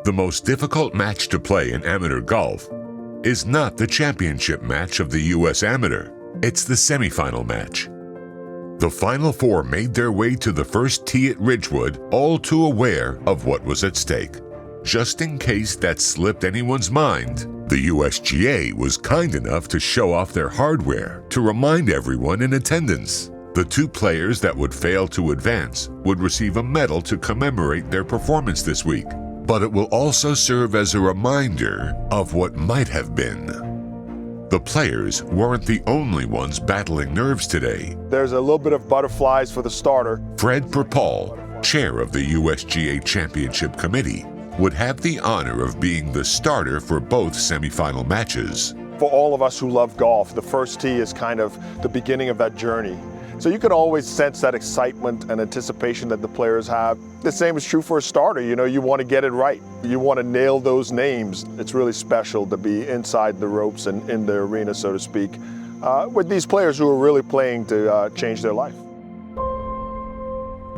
The most difficult match to play in amateur golf is not the championship match of the U.S. Amateur. It's the semifinal match. The Final Four made their way to the first tee at Ridgewood, all too aware of what was at stake. Just in case that slipped anyone's mind, the USGA was kind enough to show off their hardware to remind everyone in attendance. The two players that would fail to advance would receive a medal to commemorate their performance this week. But it will also serve as a reminder of what might have been. The players weren't the only ones battling nerves today. There's a little bit of butterflies for the starter. Fred Perpall, chair of the USGA Championship Committee, would have the honor of being the starter for both semifinal matches. For all of us who love golf, the first tee is kind of the beginning of that journey. So you can always sense that excitement and anticipation that the players have. The same is true for a starter. You know, you want to get it right. You want to nail those names. It's really special to be inside the ropes and in the arena, so to speak, with these players who are really playing to change their life.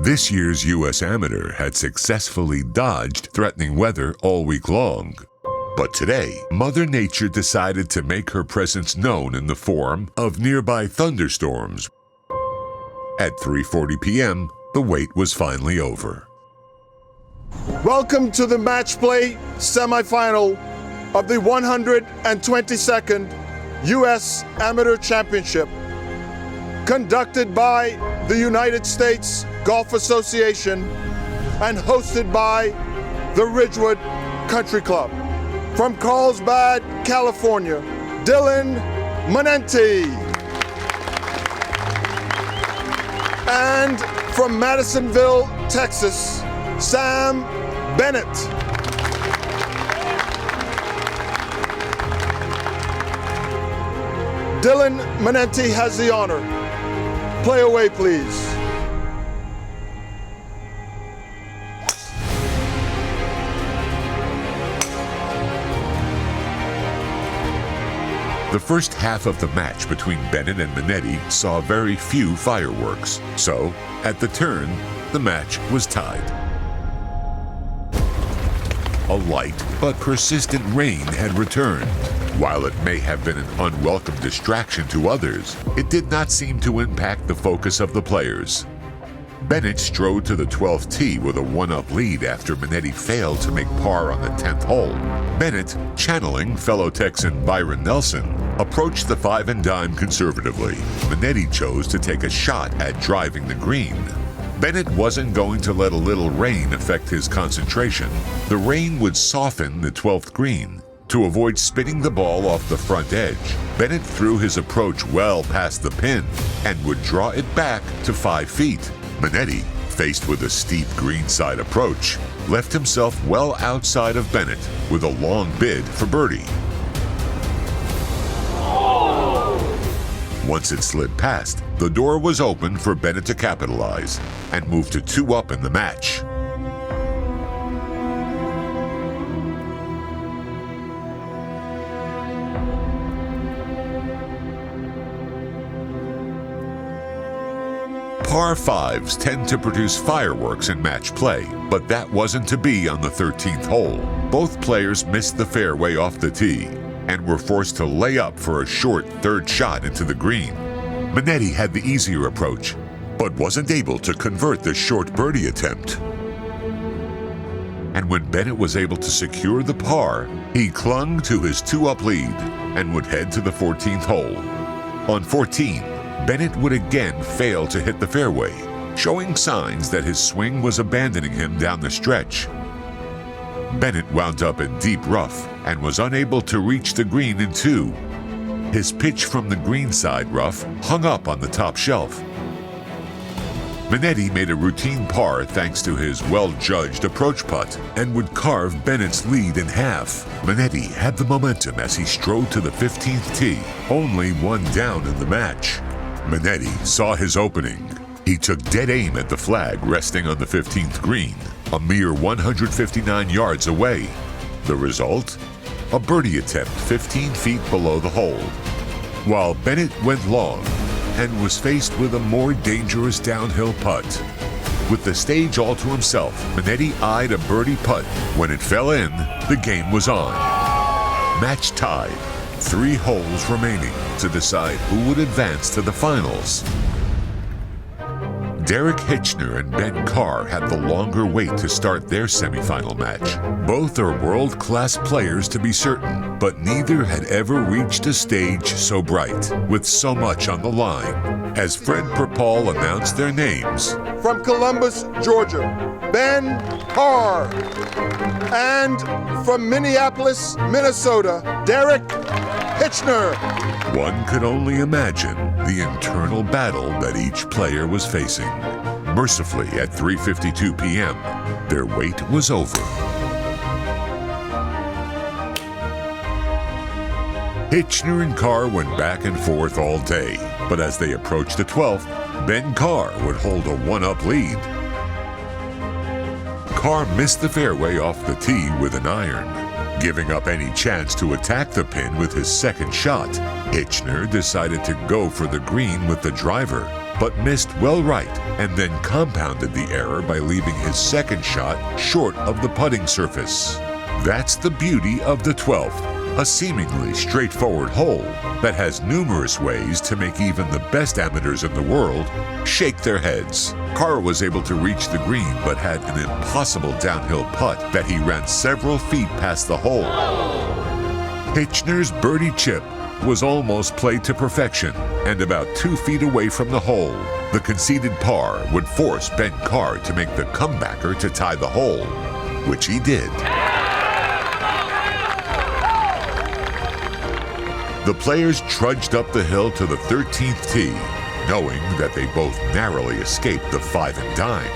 This year's U.S. Amateur had successfully dodged threatening weather all week long. But today, Mother Nature decided to make her presence known in the form of nearby thunderstorms. At 3:40 p.m., the wait was finally over. Welcome to the match play semifinal of the 122nd U.S. Amateur Championship, conducted by the United States Golf Association and hosted by the Ridgewood Country Club. From Carlsbad, California, Dylan Manenti. And from Madisonville, Texas, Sam Bennett. Dylan Manenti has the honor. Play away, please. The first half of the match between Bennett and Manenti saw very few fireworks, so at the turn, the match was tied. A light but persistent rain had returned. While it may have been an unwelcome distraction to others, it did not seem to impact the focus of the players. Bennett strode to the 12th tee with a 1-up lead after Manenti failed to make par on the 10th hole. Bennett, channeling fellow Texan Byron Nelson, approached the 5 and dime conservatively. Manenti chose to take a shot at driving the green. Bennett wasn't going to let a little rain affect his concentration. The rain would soften the 12th green. To avoid spinning the ball off the front edge, Bennett threw his approach well past the pin and would draw it back to 5 feet. Manenti, faced with a steep greenside approach, left himself well outside of Bennett with a long bid for birdie. Once it slid past, the door was open for Bennett to capitalize and move to 2 up in the match. Par 5s tend to produce fireworks in match play, but that wasn't to be on the 13th hole. Both players missed the fairway off the tee and were forced to lay up for a short third shot into the green. Manenti had the easier approach, but wasn't able to convert the short birdie attempt. And when Bennett was able to secure the par, he clung to his 2-up lead and would head to the 14th hole. On 14, Bennett would again fail to hit the fairway, showing signs that his swing was abandoning him down the stretch. Bennett wound up in deep rough and was unable to reach the green in 2. His pitch from the greenside rough hung up on the top shelf. Manenti made a routine par thanks to his well-judged approach putt and would carve Bennett's lead in half. Manenti had the momentum as he strode to the 15th tee, only 1 down in the match. Manenti saw his opening. He took dead aim at the flag resting on the 15th green, a mere 159 yards away. The result? A birdie attempt 15 feet below the hole. While Bennett went long and was faced with a more dangerous downhill putt. With the stage all to himself, Manenti eyed a birdie putt. When it fell in, the game was on. Match tied. 3 holes remaining to decide who would advance to the finals. Derek Hitchner and Ben Carr had the longer wait to start their semifinal match. Both are world-class players to be certain, but neither had ever reached a stage so bright, with so much on the line. As Fred Perpall announced their names, from Columbus, Georgia, Ben Carr. And from Minneapolis, Minnesota, Derek Hitchner. One could only imagine the internal battle that each player was facing. Mercifully, at 3:52 p.m., their wait was over. Hitchner and Carr went back and forth all day, but as they approached the 12th, Ben Carr would hold a 1-up lead. Carr missed the fairway off the tee with an iron, giving up any chance to attack the pin with his second shot. Hitchner decided to go for the green with the driver, but missed well right and then compounded the error by leaving his second shot short of the putting surface. That's the beauty of the 12th, a seemingly straightforward hole that has numerous ways to make even the best amateurs in the world shake their heads. Carr was able to reach the green but had an impossible downhill putt that he ran several feet past the hole. Hitchner's birdie chip was almost played to perfection and about 2 feet away from the hole. The conceded par would force Ben Carr to make the comebacker to tie the hole, which he did. The players trudged up the hill to the 13th tee, knowing that they both narrowly escaped the 5 and dime.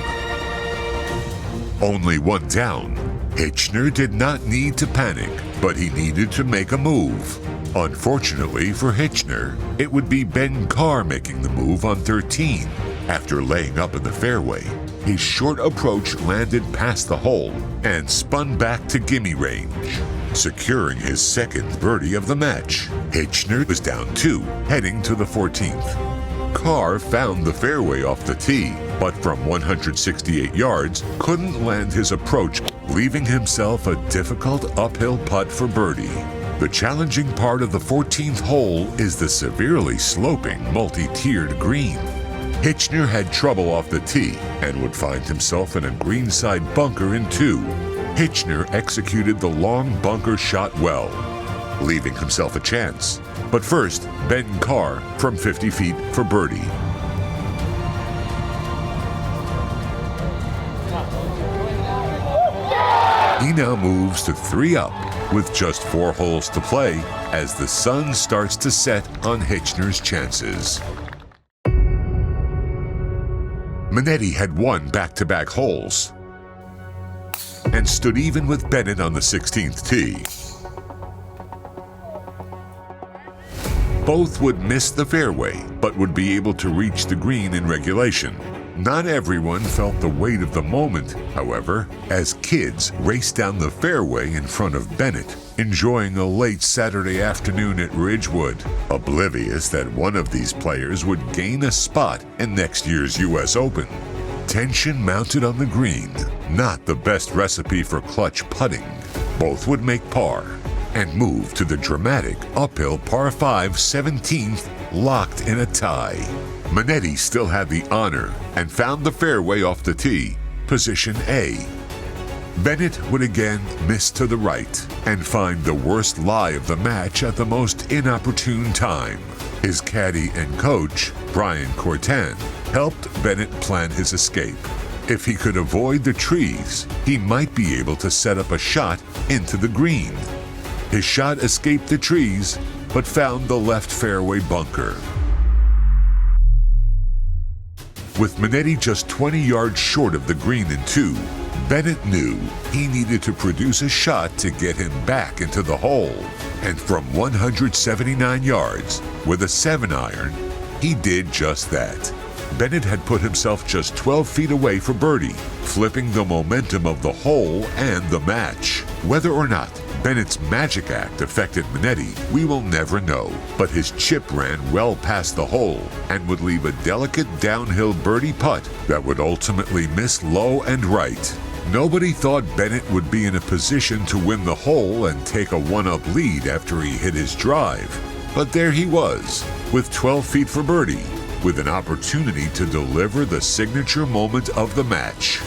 Only one down, Hitchner did not need to panic, but he needed to make a move. Unfortunately for Hitchner, it would be Ben Carr making the move on 13. After laying up in the fairway, his short approach landed past the hole and spun back to gimme range, securing his second birdie of the match. Hitchner was down 2, heading to the 14th. Carr found the fairway off the tee, but from 168 yards, couldn't land his approach, leaving himself a difficult uphill putt for birdie. The challenging part of the 14th hole is the severely sloping, multi-tiered green. Hitchner had trouble off the tee and would find himself in a greenside bunker in 2. Hitchner executed the long bunker shot well, leaving himself a chance. But first, Ben Carr from 50 feet for birdie. He now moves to 3 up with just 4 holes to play as the sun starts to set on Hitchner's chances. Manenti had won back-to-back holes and stood even with Bennett on the 16th tee. Both would miss the fairway, but would be able to reach the green in regulation. Not everyone felt the weight of the moment, however, as kids raced down the fairway in front of Bennett, enjoying a late Saturday afternoon at Ridgewood, oblivious that one of these players would gain a spot in next year's U.S. Open. Tension mounted on the green, not the best recipe for clutch putting. Both would make par and move to the dramatic uphill par 5 17th, locked in a tie. Manenti still had the honor and found the fairway off the tee, position A. Bennett would again miss to the right and find the worst lie of the match at the most inopportune time. His caddy and coach, Brian Cortan, helped Bennett plan his escape. If he could avoid the trees, he might be able to set up a shot into the green. His shot escaped the trees, but found the left fairway bunker. With Manenti just 20 yards short of the green in 2, Bennett knew he needed to produce a shot to get him back into the hole. And from 179 yards, with a 7-iron, he did just that. Bennett had put himself just 12 feet away for birdie, flipping the momentum of the hole and the match. Whether or not Bennett's magic act affected Manenti, we will never know, but his chip ran well past the hole and would leave a delicate downhill birdie putt that would ultimately miss low and right. Nobody thought Bennett would be in a position to win the hole and take a one-up lead after he hit his drive. But there he was, with 12 feet for birdie, with an opportunity to deliver the signature moment of the match.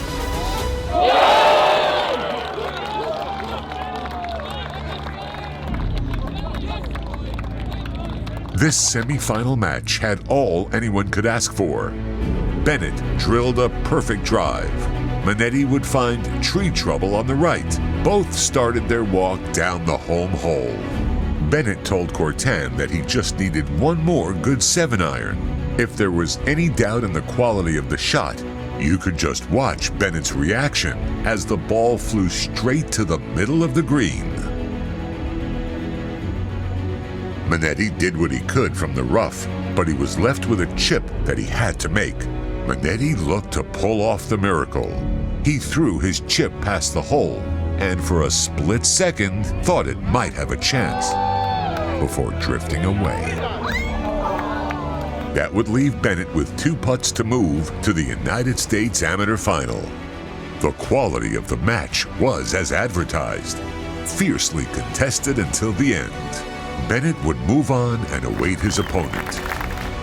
This semifinal match had all anyone could ask for. Bennett drilled a perfect drive. Manenti would find tree trouble on the right. Both started their walk down the home hole. Bennett told Cortan that he just needed one more good 7-iron. If there was any doubt in the quality of the shot, you could just watch Bennett's reaction as the ball flew straight to the middle of the green. Manenti did what he could from the rough, but he was left with a chip that he had to make. Manenti looked to pull off the miracle. He threw his chip past the hole, and for a split second thought it might have a chance, before drifting away. That would leave Bennett with 2 putts to move to the United States Amateur Final. The quality of the match was as advertised, fiercely contested until the end. Bennett would move on and await his opponent,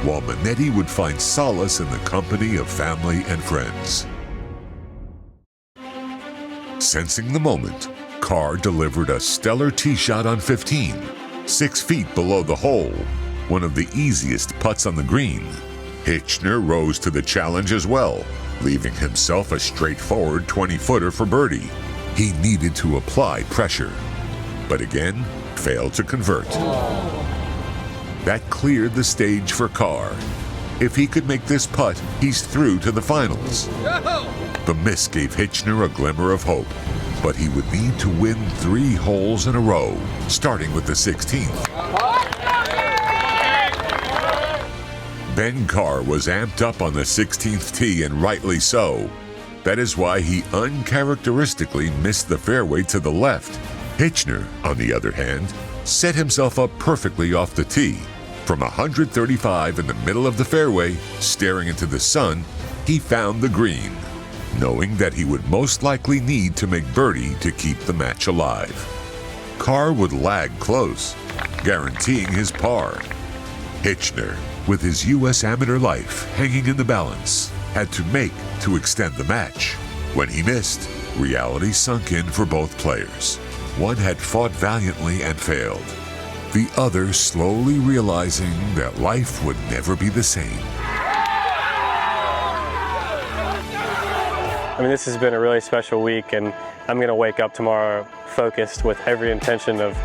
while Manenti would find solace in the company of family and friends. Sensing the moment, Carr delivered a stellar tee shot on 15, 6 feet below the hole, one of the easiest putts on the green. Hitchner rose to the challenge as well, leaving himself a straightforward 20-footer for birdie. He needed to apply pressure, but again, failed to convert. That cleared the stage for Carr. If he could make this putt, he's through to the finals. The miss gave Hitchner a glimmer of hope, but he would need to win 3 holes in a row, starting with the 16th. Ben Carr was amped up on the 16th tee, and rightly so. That is why he uncharacteristically missed the fairway to the left. Hitchner, on the other hand, set himself up perfectly off the tee. From 135 in the middle of the fairway, staring into the sun, he found the green, knowing that he would most likely need to make birdie to keep the match alive. Carr would lag close, guaranteeing his par. Hitchner, with his U.S. amateur life hanging in the balance, had to make to extend the match. When he missed, reality sunk in for both players. One had fought valiantly and failed, the other slowly realizing that life would never be the same. I mean, this has been a really special week, and I'm going to wake up tomorrow focused with every intention of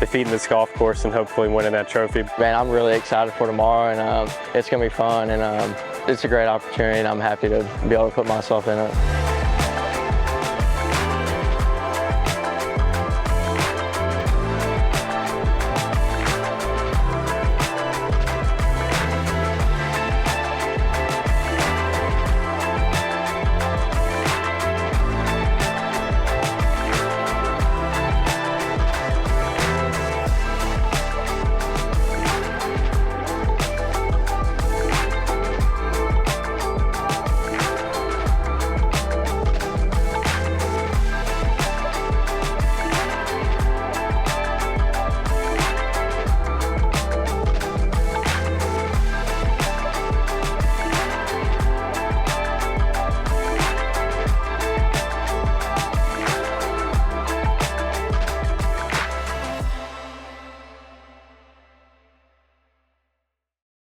defeating this golf course and hopefully winning that trophy. Man, I'm really excited for tomorrow, and it's going to be fun, and it's a great opportunity, and I'm happy to be able to put myself in it.